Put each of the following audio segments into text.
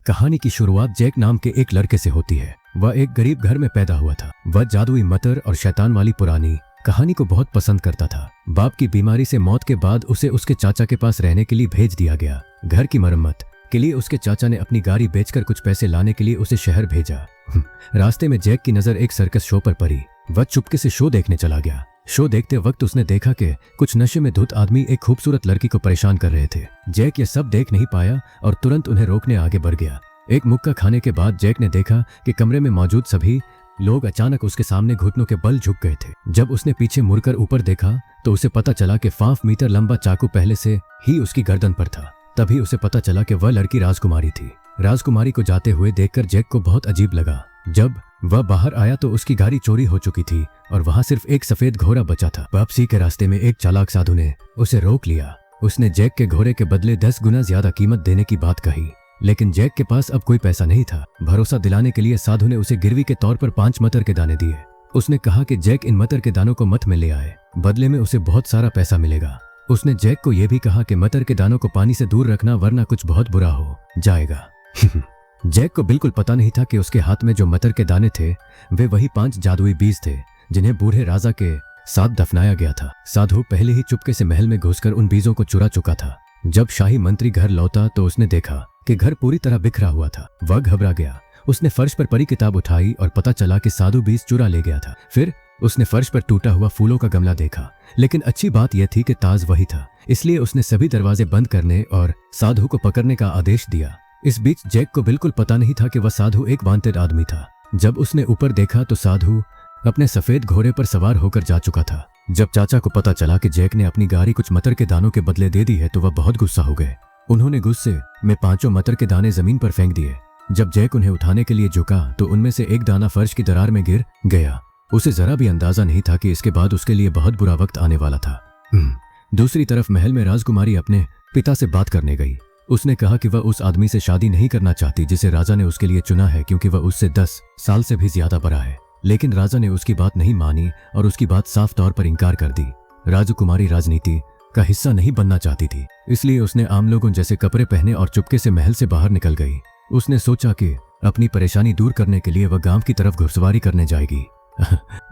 कहानी की शुरुआत जैक नाम के एक लड़के से होती है। वह एक गरीब घर में पैदा हुआ था। वह जादुई मंत्र और शैतान वाली पुरानी कहानी को बहुत पसंद करता था। बाप की बीमारी से मौत के बाद उसे उसके चाचा के पास रहने के लिए भेज दिया गया। घर की मरम्मत के लिए उसके चाचा ने अपनी गाड़ी बेचकर कुछ पैसे लाने के लिए उसे शहर भेजा। रास्ते में जैक की नजर एक सर्कस शो पर पड़ी। वह चुपके से शो देखने चला गया। शो देखते वक्त उसने देखा कि कुछ नशे में धुत आदमी एक खूबसूरत लड़की को परेशान कर रहे थे। जैक ये सब देख नहीं पाया और तुरंत उन्हें रोकने आगे बढ़ गया। एक मुक्का खाने के बाद जैक ने देखा कि कमरे में मौजूद सभी लोग अचानक उसके सामने घुटनों के बल झुक गए थे। जब उसने पीछे मुड़कर ऊपर देखा तो उसे पता चला कि 5 मीटर लंबा चाकू पहले से ही उसकी गर्दन पर था। तभी उसे पता चला कि वह लड़की राजकुमारी थी। राजकुमारी को जाते हुए देखकर जैक को बहुत अजीब लगा। जब वह बाहर आया तो उसकी गाड़ी चोरी हो चुकी थी और वहां सिर्फ एक सफेद घोड़ा बचा था। वापसी के रास्ते में एक चालाक साधु ने उसे रोक लिया। उसने जैक के घोड़े के बदले 10 गुना ज्यादा कीमत देने की बात कही, लेकिन जैक के पास अब कोई पैसा नहीं था। भरोसा दिलाने के लिए साधु ने उसे गिरवी के तौर पर 5 मटर के दाने दिए। उसने कहा कि जैक इन मटर के दानों को मत में ले आए, बदले में उसे बहुत सारा पैसा मिलेगा। उसने जैक को यह भी कहा कि मटर के दानों को पानी से दूर रखना वरना कुछ बहुत बुरा हो जाएगा। जैक को बिल्कुल पता नहीं था कि उसके हाथ में जो मटर के दाने थे वे वही 5 जादुई बीज थे जिन्हें बूढ़े राजा के साथ दफनाया गया था। साधु पहले ही चुपके से महल में घुसकर उन बीजों को चुरा चुका था। जब शाही मंत्री घर लौटा तो उसने देखा कि घर पूरी तरह बिखरा हुआ था। वह घबरा गया। उसने फर्श पर पड़ी किताब उठाई और पता चला कि साधु बीज चुरा ले गया था। फिर उसने फर्श पर टूटा हुआ फूलों का गमला देखा, लेकिन अच्छी बात यह थी कि ताज वही था। इसलिए उसने सभी दरवाजे बंद करने और साधु को पकड़ने का आदेश दिया। इस बीच जैक को बिल्कुल पता नहीं था कि वह साधु एक वांटेड आदमी था। जब उसने ऊपर देखा तो साधु अपने सफेद घोड़े पर सवार होकर जा चुका था। जब चाचा को पता चला कि जैक ने अपनी गाड़ी कुछ मटर के दानों के बदले दे दी है तो वह बहुत गुस्सा हो गए। उन्होंने गुस्से में 5 मटर के दाने जमीन पर फेंक दिए। जब जैक उन्हें उठाने के लिए झुका तो उनमें से एक दाना फर्श की दरार में गिर गया। उसे जरा भी अंदाजा नहीं था कि इसके बाद उसके लिए बहुत बुरा वक्त आने वाला था। दूसरी तरफ महल में राजकुमारी अपने पिता से बात करने गई। उसने कहा कि वह उस आदमी से शादी नहीं करना चाहती जिसे राजा ने उसके लिए चुना है, क्योंकि वह उससे 10 साल से भी ज्यादा बड़ा है। लेकिन राजा ने उसकी बात नहीं मानी और उसकी बात साफ तौर पर इनकार कर दी। राजकुमारी राजनीति का हिस्सा नहीं बनना चाहती थी, इसलिए उसने आम लोगों जैसे कपड़े पहने और चुपके से महल से बाहर निकल गई। उसने सोचा कि अपनी परेशानी दूर करने के लिए वह गांव की तरफ घुड़सवारी करने जाएगी।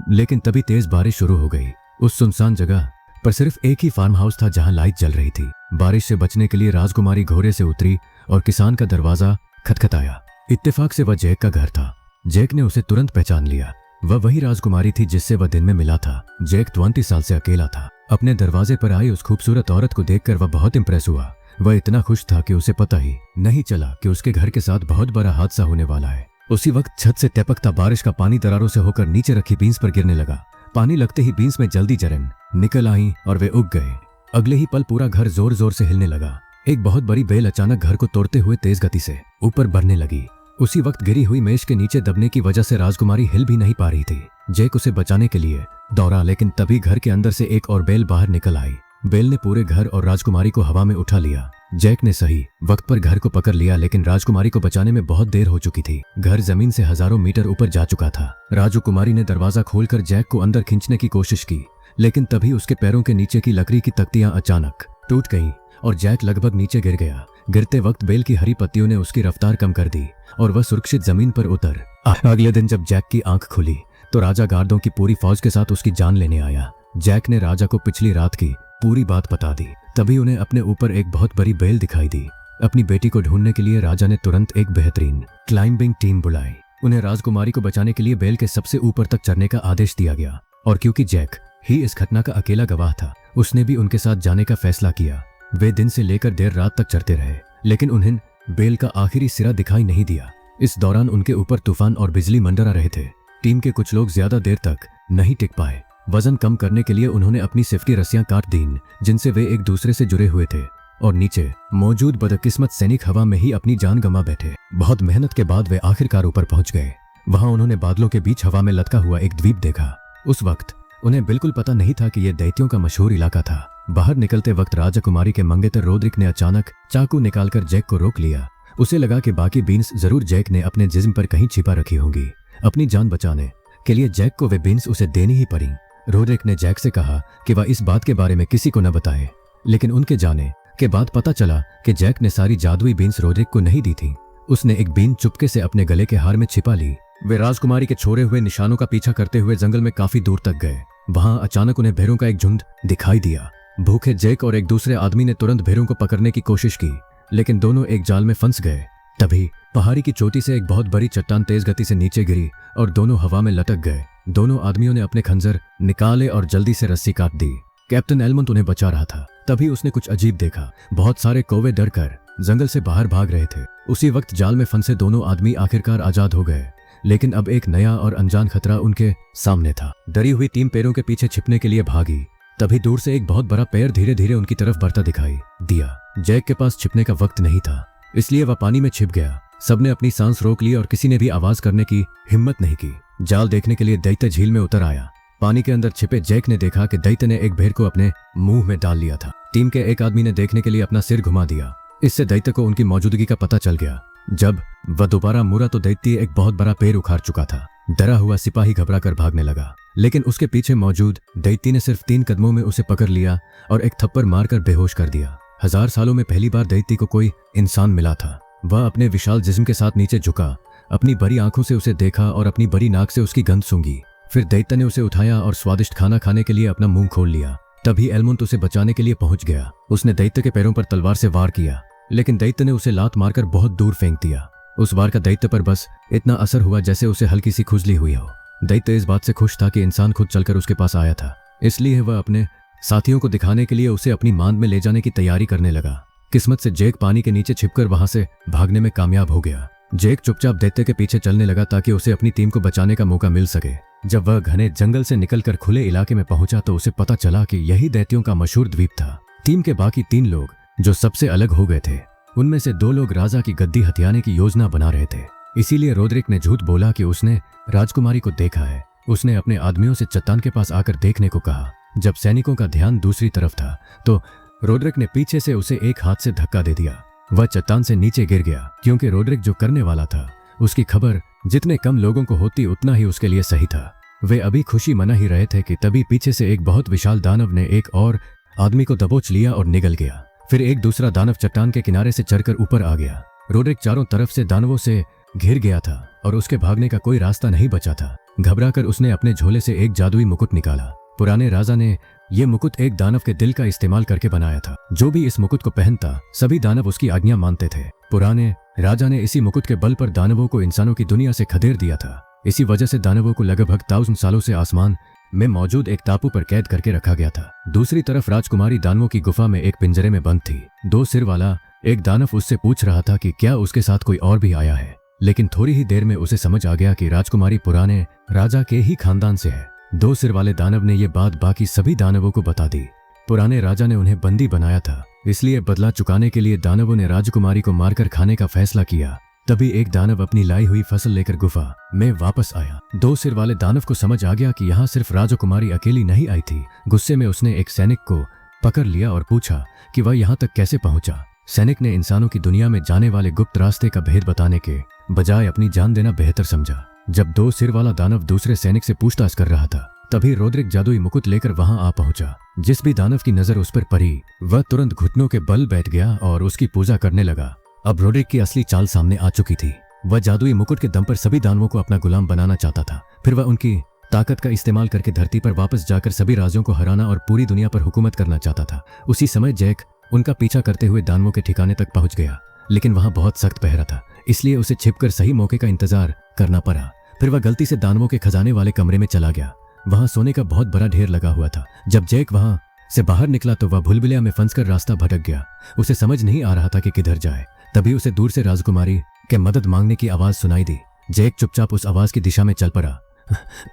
लेकिन तभी तेज बारिश शुरू हो गई। उस सुनसान जगह पर सिर्फ एक ही फार्म हाउस था जहां लाइट जल रही थी। बारिश से बचने के लिए राजकुमारी घोड़े से उतरी और किसान का दरवाजा खटखटाया। इत्तेफाक से वह जैक का घर था। जैक ने उसे तुरंत पहचान लिया। वह वही राजकुमारी थी जिससे वह दिन में मिला था। जैक 20 साल से अकेला था। अपने दरवाजे पर आई उस खूबसूरत औरत को देखकर वह बहुत इंप्रेस हुआ। वह इतना खुश था कि उसे पता ही नहीं चला कि उसके घर के साथ बहुत बड़ा हादसा होने वाला है। उसी वक्त छत से टपकता बारिश का पानी दरारों से होकर नीचे रखी बीन्स पर गिरने लगा। पानी लगते ही बीन्स में जल्दी जरन निकल आई और वे उग गए। अगले ही पल पूरा घर जोर जोर से हिलने लगा। एक बहुत बड़ी बेल अचानक घर को तोड़ते हुए तेज गति से ऊपर बढ़ने लगी। उसी वक्त गिरी हुई मेज के नीचे दबने की वजह से राजकुमारी हिल भी नहीं पा रही थी। जैक उसे बचाने के लिए दौड़ा, लेकिन तभी घर के अंदर से एक और बेल बाहर निकल आई। बेल ने पूरे घर और राजकुमारी को हवा में उठा लिया। जैक ने सही वक्त पर घर को पकड़ लिया, लेकिन राजकुमारी को बचाने में बहुत देर हो चुकी थी। घर जमीन से हजारों मीटर ऊपर जा चुका था। राजकुमारी ने दरवाजा खोलकर जैक को अंदर खींचने की कोशिश की, लेकिन तभी उसके पैरों के नीचे की लकड़ी की तख्तियां अचानक टूट गईं और जैक लगभग नीचे गिर गया। गिरते वक्त बेल की हरी पत्तियों ने उसकी रफ्तार कम कर दी और वह सुरक्षित जमीन पर उतर। अगले दिन जब जैक की आंख खुली तो राजा गार्डों की पूरी फौज के साथ उसकी जान लेने आया। जैक ने राजा को पिछली रात की पूरी बात बता दी। तभी उन्हें अपने ऊपर एक बहुत बड़ी बेल दिखाई दी। अपनी बेटी को ढूंढने के लिए राजा ने तुरंत एक बेहतरीन क्लाइंबिंग टीम बुलाई। उन्हें राजकुमारी को बचाने के लिए बेल के सबसे ऊपर तक चढ़ने का आदेश दिया गया और क्योंकि जैक ही इस घटना का अकेला गवाह था, उसने भी उनके साथ जाने का फैसला किया। वे दिन से लेकर देर रात तक चढ़ते रहे, लेकिन उन्हें बेल का आखिरी सिरा दिखाई नहीं दिया। इस दौरान उनके ऊपर तूफान और बिजली मंडरा रहे थे। टीम के कुछ लोग ज्यादा देर तक नहीं टिक पाए। वजन कम करने के लिए उन्होंने अपनी सेफ्टी रस्सियां काट दीं, जिनसे वे एक दूसरे से जुड़े हुए थे, और नीचे मौजूद बदकिस्मत सैनिक हवा में ही अपनी जान गंवा बैठे। बहुत मेहनत के बाद वे आखिरकार ऊपर पहुंच गए। वहां उन्होंने बादलों के बीच हवा में लटका हुआ एक द्वीप देखा। उस वक्त उन्हें बिल्कुल पता नहीं था कि यह दैत्यों का मशहूर इलाका था। बाहर निकलते वक्त राजकुमारी के मंगेतर रोड्रिक ने अचानक चाकू निकालकर जैक को रोक लिया। उसे लगा कि बाकी बीन्स जरूर जैक ने अपने जिस्म पर कहीं छिपा रखी होंगी। अपनी जान बचाने के लिए जैक को वे बीन्स उसे देनी ही पड़ी। रोड्रिक ने जैक से कहा कि वह इस बात के बारे में किसी को न बताए, लेकिन उनके जाने के बाद पता चला कि जैक ने सारी जादुई बीन्स रोड्रिक को नहीं दी थी। उसने एक बीन चुपके से अपने गले के हार में छिपा ली। वे राजकुमारी के छोड़े हुए निशानों का पीछा करते हुए जंगल में काफी दूर तक गए। वहां अचानक उन्हें भेड़ों का एक झुंड दिखाई दिया। भूखे जैक और एक दूसरे आदमी ने तुरंत भेड़ों को पकड़ने की कोशिश की, लेकिन दोनों एक जाल में फंस गए। तभी पहाड़ी की चोटी से एक बहुत बड़ी चट्टान तेज गति से नीचे गिरी और दोनों हवा में लटक गए। दोनों आदमियों ने अपने खंजर निकाले और जल्दी से रस्सी काट दी। कैप्टन एलमंड उन्हें बचा रहा था। तभी उसने कुछ अजीब देखा। बहुत सारे कौवे डर कर जंगल से बाहर भाग रहे थे। उसी वक्त जाल में फंसे दोनों आदमी आखिरकार आजाद हो गए, लेकिन अब एक नया और अनजान खतरा उनके सामने था। डरी हुई टीम पेड़ों के पीछे छिपने के लिए भागी। तभी दूर से एक बहुत बड़ा पेड़ धीरे धीरे उनकी तरफ बढ़ता दिखाई दिया। जैक के पास छिपने का वक्त नहीं था, इसलिए वह पानी में छिप गया। सबने अपनी सांस रोक ली और किसी ने भी आवाज करने की हिम्मत नहीं की। जाल देखने के लिए दैत्य झील में उतर आया। पानी के अंदर छिपे जैक ने देखा कि दैत्य ने एक भेड़ को अपने मुंह में डाल लिया था। टीम के एक आदमी ने देखने के लिए अपना सिर घुमा दिया। इससे दैत्य को उनकी मौजूदगी का पता चल गया। जब वह दोबारा मुड़ा तो दैत्य एक बहुत बड़ा पेड़ उखाड़ चुका था। डरा हुआ सिपाही घबरा कर भागने लगा, लेकिन उसके पीछे मौजूद दैत्य ने सिर्फ 3 कदमों में उसे पकड़ लिया और एक थप्पड़ मारकर बेहोश कर दिया। 1000 सालों में पहली बार दैत्य को कोई इंसान मिला था। वह अपने विशाल जिस्म के साथ नीचे झुका, अपनी बड़ी आंखों से उसे देखा और अपनी बड़ी नाक से उसकी गंध सूंघी। फिर दैत्य ने उसे उठाया और स्वादिष्ट खाना खाने के लिए अपना मुंह खोल लिया। तभी एलमंड उसे बचाने के लिए पहुंच गया। उसने दैत्य के पैरों पर तलवार से वार किया, लेकिन दैत्य ने उसे लात मारकर बहुत दूर फेंक दिया। उस वार का दैत्य पर बस इतना असर हुआ जैसे उसे हल्की सी खुजली हुई हो। दैत्य इस बात से खुश था कि इंसान खुद चलकर उसके पास आया था, इसलिए वह अपने साथियों को दिखाने के लिए उसे अपनी मांद में ले जाने की तैयारी करने लगा। किस्मत से जैक पानी के नीचे छिपकर वहां से भागने में कामयाब हो गया। जैक चुपचाप दैत्य के पीछे चलने लगा ताकि उसे अपनी टीम को बचाने का मौका मिल सके। जब वह घने जंगल से निकलकर खुले इलाके में पहुंचा तो उसे पता चला कि यही दैत्यों का मशहूर द्वीप था। टीम के बाकी 3 लोग जो सबसे अलग हो गए थे, उनमें से 2 लोग राजा की गद्दी हथियाने की योजना बना रहे थे। इसीलिए रोड्रिक ने झूठ बोला कि उसने राजकुमारी को देखा है। उसने अपने आदमियों से चट्टान के पास आकर देखने को कहा। जब सैनिकों का ध्यान दूसरी तरफ था तो रोड्रिक ने पीछे से उसे एक हाथ से धक्का दे दिया। वह चट्टान से नीचे गिर गया। क्योंकि रोड्रिक जो करने वाला था उसकी खबर जितने कम लोगों को होती उतना ही उसके लिए सही था। वे अभी खुशी मना ही रहे थे कि तभी पीछे से एक बहुत विशाल दानव ने एक और आदमी को दबोच लिया और निगल गया। फिर एक दूसरा दानव चट्टान के किनारे से चढ़कर ऊपर आ गया। रोड्रिक चारों तरफ से दानवों से घिर गया था और उसके भागने का कोई रास्ता नहीं बचा था। घबराकर उसने अपने झोले से एक जादुई मुकुट निकाला। पुराने राजा ने यह मुकुट एक दानव के दिल का इस्तेमाल करके बनाया था। जो भी इस मुकुट को पहनता सभी दानव उसकी आज्ञा मानते थे। पुराने राजा ने इसी मुकुट के बल पर दानवों को इंसानों की दुनिया से खदेड़ दिया था। इसी वजह से दानवों को लगभग 1000 सालों से आसमान में मौजूद एक टापू पर कैद करके रखा गया था। दूसरी तरफ राजकुमारी दानवों की गुफा में एक पिंजरे में बंद थी। 2 सिर वाला एक दानव उससे पूछ रहा था कि क्या उसके साथ कोई और भी आया है, लेकिन थोड़ी ही देर में उसे समझ आ गया कि राजकुमारी पुराने राजा के ही खानदान से है। 2 सिर वाले दानव ने यह बात बाकी सभी दानवों को बता दी। पुराने राजा ने उन्हें बंदी बनाया था, इसलिए बदला चुकाने के लिए दानवों ने राजकुमारी को मारकर खाने का फैसला किया। तभी एक दानव अपनी लाई हुई फसल लेकर गुफा में वापस आया। 2 सिर वाले दानव को समझ आ गया कि यहाँ सिर्फ राजकुमारी अकेली नहीं आई थी। गुस्से में उसने एक सैनिक को पकड़ लिया और पूछा कि वह यहाँ तक कैसे पहुंचा। सैनिक ने इंसानों की दुनिया में जाने वाले गुप्त रास्ते का भेद बताने के बजाय अपनी जान देना बेहतर समझा। जब 2 सिर वाला दानव दूसरे सैनिक से पूछताछ कर रहा था तभी रोड्रिक जादुई मुकुट लेकर वहां आ पहुंचा। जिस भी दानव की नजर उस पर पड़ी वह तुरंत घुटनों के बल बैठ गया और उसकी पूजा करने लगा। अब रोड्रिक की असली चाल सामने आ चुकी थी। वह जादुई मुकुट के दम पर सभी दानवों को अपना गुलाम बनाना चाहता था। फिर वह उनकी ताकत का इस्तेमाल करके धरती पर वापस जाकर सभी राज्यों को हराना और पूरी दुनिया पर हुकूमत करना चाहता था। उसी समय जैक उनका पीछा करते हुए दानवों के ठिकाने तक पहुंच गया, लेकिन वहां बहुत सख्त पहरा था, इसलिए उसे छिपकर सही मौके का इंतजार करना पड़ा। फिर वह गलती से दानवों के खजाने वाले कमरे में चला गया। वहां सोने का बहुत बड़ा ढेर लगा हुआ था। जब जैक वहां से बाहर निकला तो वह भूलभुलैया में फंसकर रास्ता भटक गया। उसे समझ नहीं आ रहा था कि किधर जाए। तभी उसे दूर से राजकुमारी के मदद मांगने की आवाज सुनाई दी। जैक चुपचाप उस आवाज की दिशा में चल पड़ा।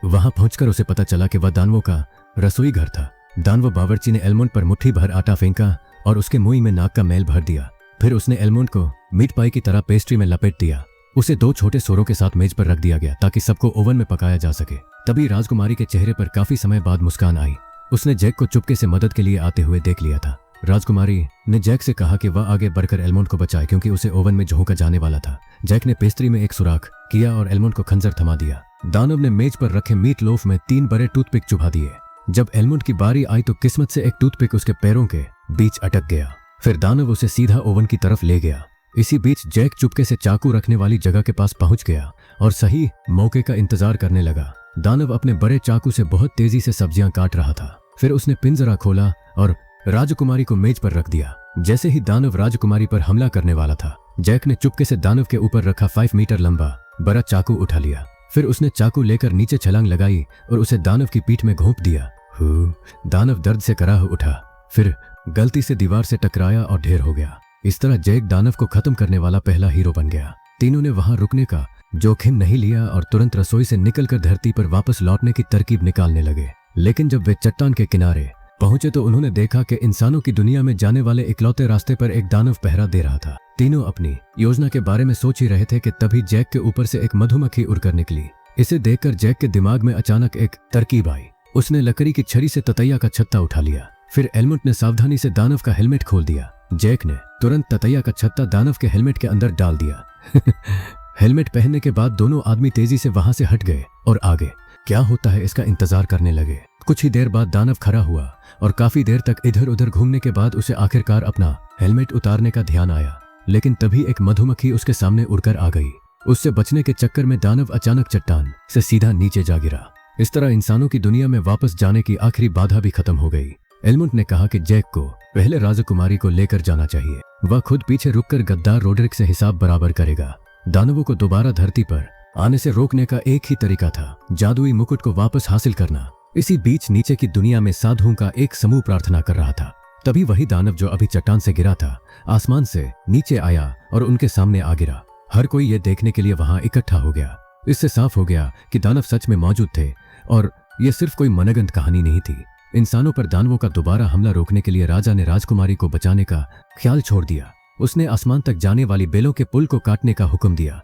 वहां पहुंचकर उसे पता चला कि वह दानवों का रसोई घर था। दानव बावर्ची ने एलमंड पर मुट्ठी भर आटा फेंका और उसके मुंह में नाक का मैल भर दिया। फिर उसने एलमंड को मीट पाई की तरह पेस्ट्री में लपेट दिया। उसे 2 छोटे सोरों के साथ मेज पर रख दिया गया ताकि सबको ओवन में पकाया जा सके। तभी राजकुमारी के चेहरे पर काफी समय बाद मुस्कान आई। उसने जैक को चुपके से मदद के लिए आते हुए देख लिया था। राजकुमारी ने जैक से कहा कि वह आगे बढ़कर एलमंड को बचाए क्योंकि उसे ओवन में झोंका जाने वाला था। जैक ने पेस्ट्री में एक सुराख किया और एलमंड को खंजर थमा दिया। दानव ने मेज पर रखे मीट लोफ में 3 बड़े टूथपिक चुभा दिए। जब एलमंड की बारी आई तो किस्मत से एक टूथपिक उसके पैरों के बीच अटक गया। फिर दानव उसे सीधा ओवन की तरफ ले गया। इसी बीच जैक चुपके से चाकू रखने वाली जगह के पास पहुंच गया और सही मौके का इंतजार करने लगा। दानव अपने बड़े चाकू से बहुत तेजी से सब्जियां काट रहा था। फिर उसने पिंजरा खोला और राजकुमारी को मेज पर रख दिया। जैसे ही दानव राजकुमारी पर हमला करने वाला था, जैक ने चुपके से दानव के ऊपर रखा 5 मीटर लंबा बड़ा चाकू उठा लिया। फिर उसने चाकू लेकर नीचे छलांग लगाई और उसे दानव की पीठ में घोंप दिया। दानव दर्द से कराह उठा, फिर गलती से दीवार से टकराया और ढेर हो गया। इस तरह जैक दानव को खत्म करने वाला पहला हीरो बन गया। तीनों ने वहां रुकने का जोखिम नहीं लिया और तुरंत रसोई से निकलकर धरती पर वापस लौटने की तरकीब निकालने लगे। लेकिन जब वे चट्टान के किनारे पहुंचे तो उन्होंने देखा कि इंसानों की दुनिया में जाने वाले इकलौते रास्ते पर एक दानव पहरा दे रहा था। तीनों अपनी योजना के बारे में सोच ही रहे थे कि तभी जैक के ऊपर से एक मधुमक्खी उड़कर निकली। इसे देखकर जैक के दिमाग में अचानक एक तरकीब आई। उसने लकड़ी की छड़ी से ततैया का छत्ता उठा लिया। फिर एलमंड ने सावधानी से दानव का हेलमेट खोल दिया। जैक ने तुरंत ततैया का छत्ता दानव के हेलमेट के अंदर डाल दिया। हेलमेट पहनने के बाद दोनों आदमी तेजी से वहां से हट गए और आगे क्या होता है इसका इंतजार करने लगे। कुछ ही देर बाद दानव खड़ा हुआ और काफी देर तक इधर उधर घूमने के बाद उसे आखिरकार अपना हेलमेट उतारने का ध्यान आया। लेकिन तभी एक मधुमक्खी उसके सामने उड़कर आ गई। उससे बचने के चक्कर में दानव अचानक चट्टान से सीधा नीचे जा गिरा। इस तरह इंसानों की दुनिया में वापस जाने की आखिरी बाधा भी खत्म हो गई। एलमंड ने कहा कि जैक को पहले राजकुमारी को लेकर जाना चाहिए। वह खुद पीछे रुककर गद्दार रोड्रिक से हिसाब बराबर करेगा। दानवों को दोबारा धरती पर आने से रोकने का एक ही तरीका था, जादुई मुकुट को वापस हासिल करना। इसी बीच नीचे की दुनिया में साधुओं का एक समूह प्रार्थना कर रहा था। तभी वही दानव जो अभी चट्टान से गिरा था, आसमान से नीचे आया और उनके सामने आ गिरा। हर कोई ये देखने के लिए वहां इकट्ठा हो गया। इससे साफ हो गया कि दानव सच में मौजूद थे और ये सिर्फ कोई मनगंत कहानी नहीं थी। इंसानों पर दानवों का दोबारा हमला रोकने के लिए राजा ने राजकुमारी को बचाने का ख्याल छोड़ दिया। उसने आसमान तक जाने वाली बेलों के पुल को काटने का हुक्म दिया।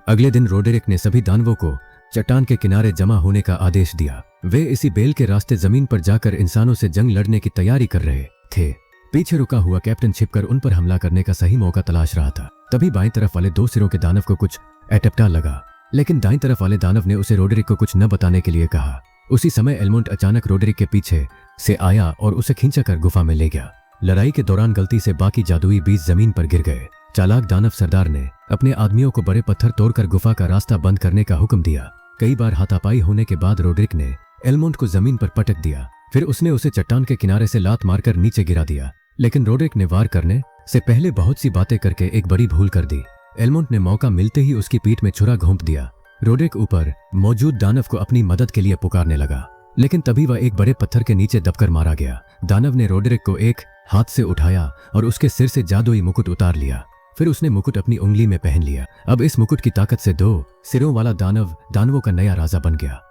अगले दिन रोड्रिक ने सभी दानवों को चट्टान के किनारे जमा होने का आदेश दिया। वे इसी बेल के रास्ते जमीन पर जाकर इंसानों से जंग लड़ने की तैयारी कर रहे थे। पीछे रुका हुआ कैप्टन छिपकर उन पर हमला करने का सही मौका तलाश रहा था। तभी बाईं तरफ वाले 2 सिरों के दानव को कुछ अटपटा लगा, लेकिन दाईं तरफ वाले दानव ने उसे रोड्रिक को कुछ न बताने के लिए कहा। उसी समय एलमंड अचानक रोड्रिक के पीछे से आया और उसे खींचकर गुफा में ले गया। लड़ाई के दौरान गलती से बाकी जादुई बीज जमीन पर गिर गए। चालाक दानव सरदार ने अपने आदमियों को बड़े पत्थर तोड़कर गुफा का रास्ता बंद करने का हुक्म दिया। कई बार हाथापाई होने के बाद रोड्रिक ने एलमंड को जमीन पर पटक दिया। फिर उसने उसे चट्टान के किनारे से लात मारकर नीचे गिरा दिया। लेकिन रोड्रिक ने वार करने से पहले बहुत सी बातें करके एक बड़ी भूल कर दी। एलमंड ने मौका मिलते ही उसकी पीठ में छुरा घोंप दिया। रोड्रिक ऊपर मौजूद दानव को अपनी मदद के लिए पुकारने लगा, लेकिन तभी वह एक बड़े पत्थर के नीचे दबकर मारा गया। दानव ने रोड्रिक को एक हाथ से उठाया और उसके सिर से जादुई मुकुट उतार लिया। फिर उसने मुकुट अपनी उंगली में पहन लिया। अब इस मुकुट की ताकत से 2 सिरों वाला दानव दानवों का नया राजा बन गया।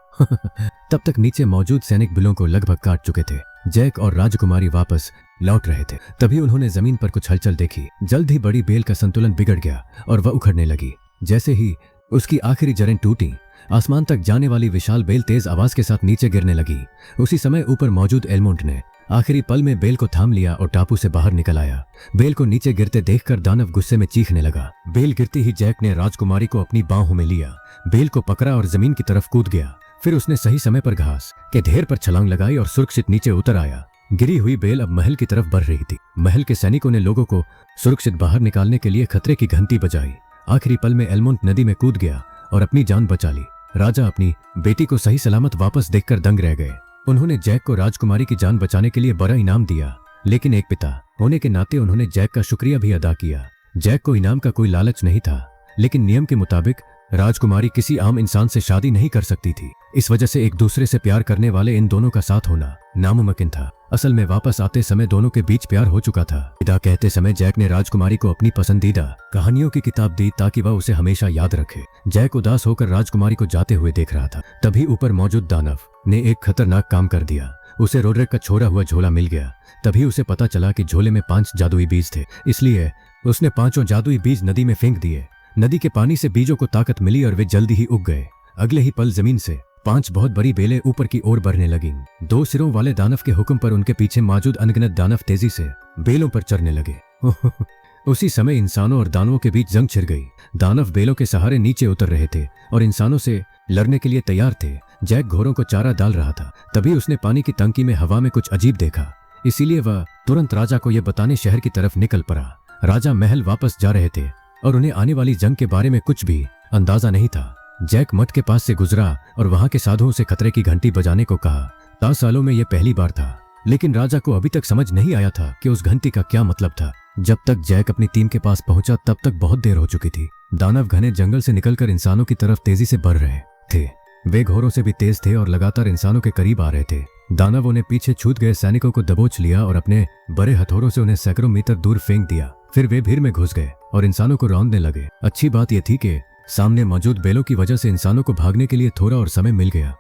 तब तक नीचे मौजूद सैनिक बिलों को लगभग काट चुके थे। जैक और राजकुमारी वापस लौट रहे थे। तभी उन्होंने जमीन पर कुछ हलचल देखी। जल्द ही बड़ी बेल का संतुलन बिगड़ गया और वह उखड़ने लगी। जैसे ही उसकी आखिरी जड़ें टूटी, आसमान तक जाने वाली विशाल बेल तेज आवाज के साथ नीचे गिरने लगी। उसी समय ऊपर मौजूद एलमंड ने आखिरी पल में बेल को थाम लिया और टापू से बाहर निकल आया। बेल को नीचे गिरते देखकर दानव गुस्से में चीखने लगा। बेल गिरती ही जैक ने राजकुमारी को अपनी बाहों में लिया, बेल को पकड़ा और जमीन की तरफ कूद गया। फिर उसने सही समय पर घास के ढेर पर छलांग लगाई और सुरक्षित नीचे उतर आया। गिरी हुई बेल अब महल की तरफ बढ़ रही थी। महल के सैनिकों ने लोगों को सुरक्षित बाहर निकालने के लिए खतरे की घंटी बजाई। आखिरी पल में एलमंड नदी में कूद गया और अपनी जान बचा ली। राजा अपनी बेटी को सही सलामत वापस देखकर दंग रह गए। उन्होंने जैक को राजकुमारी की जान बचाने के लिए बड़ा इनाम दिया, लेकिन एक पिता होने के नाते उन्होंने जैक का शुक्रिया भी अदा किया। जैक को इनाम का कोई लालच नहीं था, लेकिन नियम के मुताबिक राजकुमारी किसी आम इंसान से शादी नहीं कर सकती थी। इस वजह से एक दूसरे से प्यार करने वाले इन दोनों का साथ होना नामुमकिन था। असल में वापस आते समय दोनों के बीच प्यार हो चुका था। विदा कहते समय जैक ने राजकुमारी को अपनी पसंदीदा कहानियों की किताब दी ताकि वह उसे हमेशा याद रखे। जैक उदास होकर राजकुमारी को जाते हुए देख रहा था। तभी ऊपर मौजूद दानव ने एक खतरनाक काम कर दिया। उसे रोड्रिक का छोड़ा हुआ झोला मिल गया। तभी उसे पता चला कि झोले में 5 जादुई बीज थे, इसलिए उसने 5 जादुई बीज नदी में फेंक दिए। नदी के पानी से बीजों को ताकत मिली और वे जल्दी ही उग गए। अगले ही पल जमीन से 5 बहुत बड़ी बेलें ऊपर की ओर बढ़ने लगीं। 2 सिरों वाले दानव के हुक्म पर उनके पीछे मौजूद अनगिनत दानव तेजी से बेलों पर चढ़ने लगे। उसी समय इंसानों और दानवों के बीच जंग छिड़ गई। दानव बेलों के सहारे नीचे उतर रहे थे और इंसानों से लड़ने के लिए तैयार थे। जैक घोड़ों को चारा डाल रहा था। तभी उसने पानी की टंकी में हवा में कुछ अजीब देखा, इसीलिए वह तुरंत राजा को यह बताने शहर की तरफ निकल पड़ा। राजा महल वापस जा रहे थे और उन्हें आने वाली जंग के बारे में कुछ भी अंदाजा नहीं था। जैक मठ के पास से गुजरा और वहां के साधुओं से खतरे की घंटी बजाने को कहा। 10 सालों में यह पहली बार था, लेकिन राजा को अभी तक समझ नहीं आया था कि उस घंटी का क्या मतलब था। जब तक जैक अपनी टीम के पास पहुंचा तब तक बहुत देर हो चुकी थी। दानव घने जंगल से निकलकर इंसानों की तरफ तेजी से बढ़ रहे थे। वे घोड़ों से भी तेज थे और लगातार इंसानों के करीब आ रहे थे। दानवों ने पीछे छूट गए सैनिकों को दबोच लिया और अपने बड़े हथौड़ों से उन्हें सैकड़ों मीटर दूर फेंक दिया। फिर वे भीड़ में घुस गए और इंसानों को रौंदने लगे। अच्छी बात यह थी कि सामने मौजूद बेलों की वजह से इंसानों को भागने के लिए थोड़ा और समय मिल गया।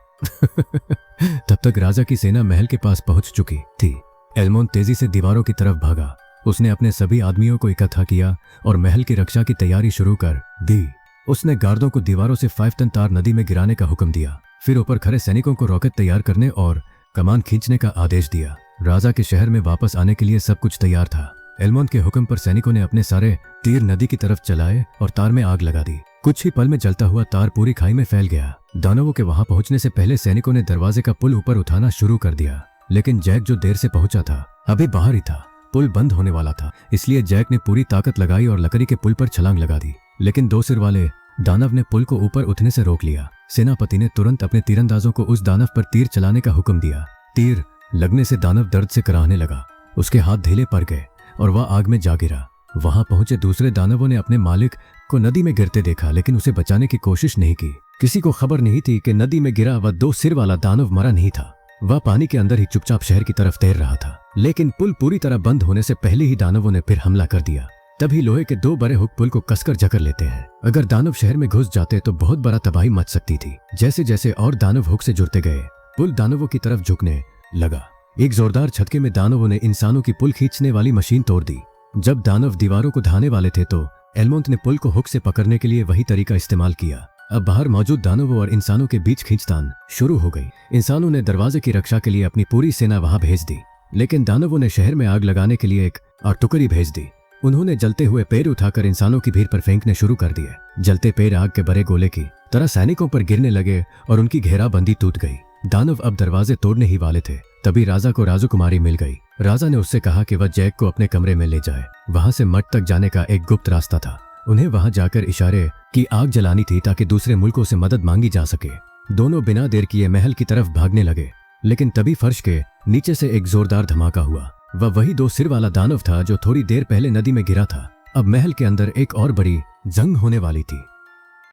तब तक राजा की सेना महल के पास पहुंच चुकी थी। एल्मोंड तेजी से दीवारों की तरफ भागा। उसने अपने सभी आदमियों को इकट्ठा किया और महल की रक्षा की तैयारी शुरू कर दी। उसने गार्डों को दीवारों से 5 टन तार नदी में गिराने का हुक्म दिया। फिर ऊपर खड़े सैनिकों को रॉकेट तैयार करने और कमान खींचने का आदेश दिया। राजा के शहर में वापस आने के लिए सब कुछ तैयार था। एल्मोंड के हुक्म पर सैनिकों ने अपने सारे तीर नदी की तरफ चलाए और तार में आग लगा दी। कुछ ही पल में जलता हुआ तार पूरी खाई में फैल गया। दानवों के वहां पहुंचने से पहले सैनिकों ने दरवाजे का पुल ऊपर उठाना शुरू कर दिया, लेकिन जैक जो देर से पहुंचा था अभी बाहर ही था। पुल बंद होने वाला था, इसलिए जैक ने पूरी ताकत लगाई और लकड़ी के पुल पर छलांग लगा दी। लेकिन 2 सिर वाले दानव ने पुल को ऊपर उठने से रोक लिया। सेनापति ने तुरंत अपने तीरंदाजों को उस दानव पर तीर चलाने का हुक्म दिया। तीर लगने से दानव दर्द से कराहने लगा। उसके हाथ ढीले पड़ गए और वह आग में जा गिरा। वहां पहुंचे दूसरे दानवों ने अपने मालिक को नदी में गिरते देखा, लेकिन उसे बचाने की कोशिश नहीं की। किसी को खबर नहीं थी कि नदी में गिरा वह 2 सिर वाला दानव मरा नहीं था। वह पानी के अंदर ही चुपचाप शहर की तरफ तैर रहा था। लेकिन पुल पूरी तरह बंद होने से पहले ही दानवों ने फिर हमला कर दिया। तभी लोहे के 2 बड़े हुक पुल को कसकर जकड़ लेते हैं। अगर दानव शहर में घुस जाते तो बहुत बड़ा तबाही मच सकती थी। जैसे जैसे और दानव हुक से जुड़ते गए, पुल दानवों की तरफ झुकने लगा। एक जोरदार झटके में दानवों ने इंसानों की पुल खींचने वाली मशीन तोड़ दी। जब दानव दीवारों को ढाने वाले थे तो एल्मोंड ने पुल को हुक से पकड़ने के लिए वही तरीका इस्तेमाल किया। अब बाहर मौजूद दानवों और इंसानों के बीच खींचतान शुरू हो गई। इंसानों ने दरवाजे की रक्षा के लिए अपनी पूरी सेना वहां भेज दी, लेकिन दानवों ने शहर में आग लगाने के लिए एक और टुकड़ी भेज दी। उन्होंने जलते हुए पेड़ उठाकर इंसानों की भीड़ पर फेंकने शुरू कर दिए। जलते पेड़ आग के बड़े गोले की तरह सैनिकों पर गिरने लगे और उनकी घेराबंदी टूट गई। दानव अब दरवाजे तोड़ने ही वाले थे, तभी राजा को राजकुमारी मिल गई। राजा ने उससे कहा कि वह जैक को अपने कमरे में ले जाए। वहां से मठ तक जाने का एक गुप्त रास्ता था। उन्हें वहां जाकर इशारे की आग जलानी थी ताकि दूसरे मुल्कों से मदद मांगी जा सके। दोनों बिना देर किए महल की तरफ भागने लगे, लेकिन तभी फर्श के नीचे से एक जोरदार धमाका हुआ। वह वही 2 सिर वाला दानव था जो थोड़ी देर पहले नदी में गिरा था। अब महल के अंदर एक और बड़ी जंग होने वाली थी।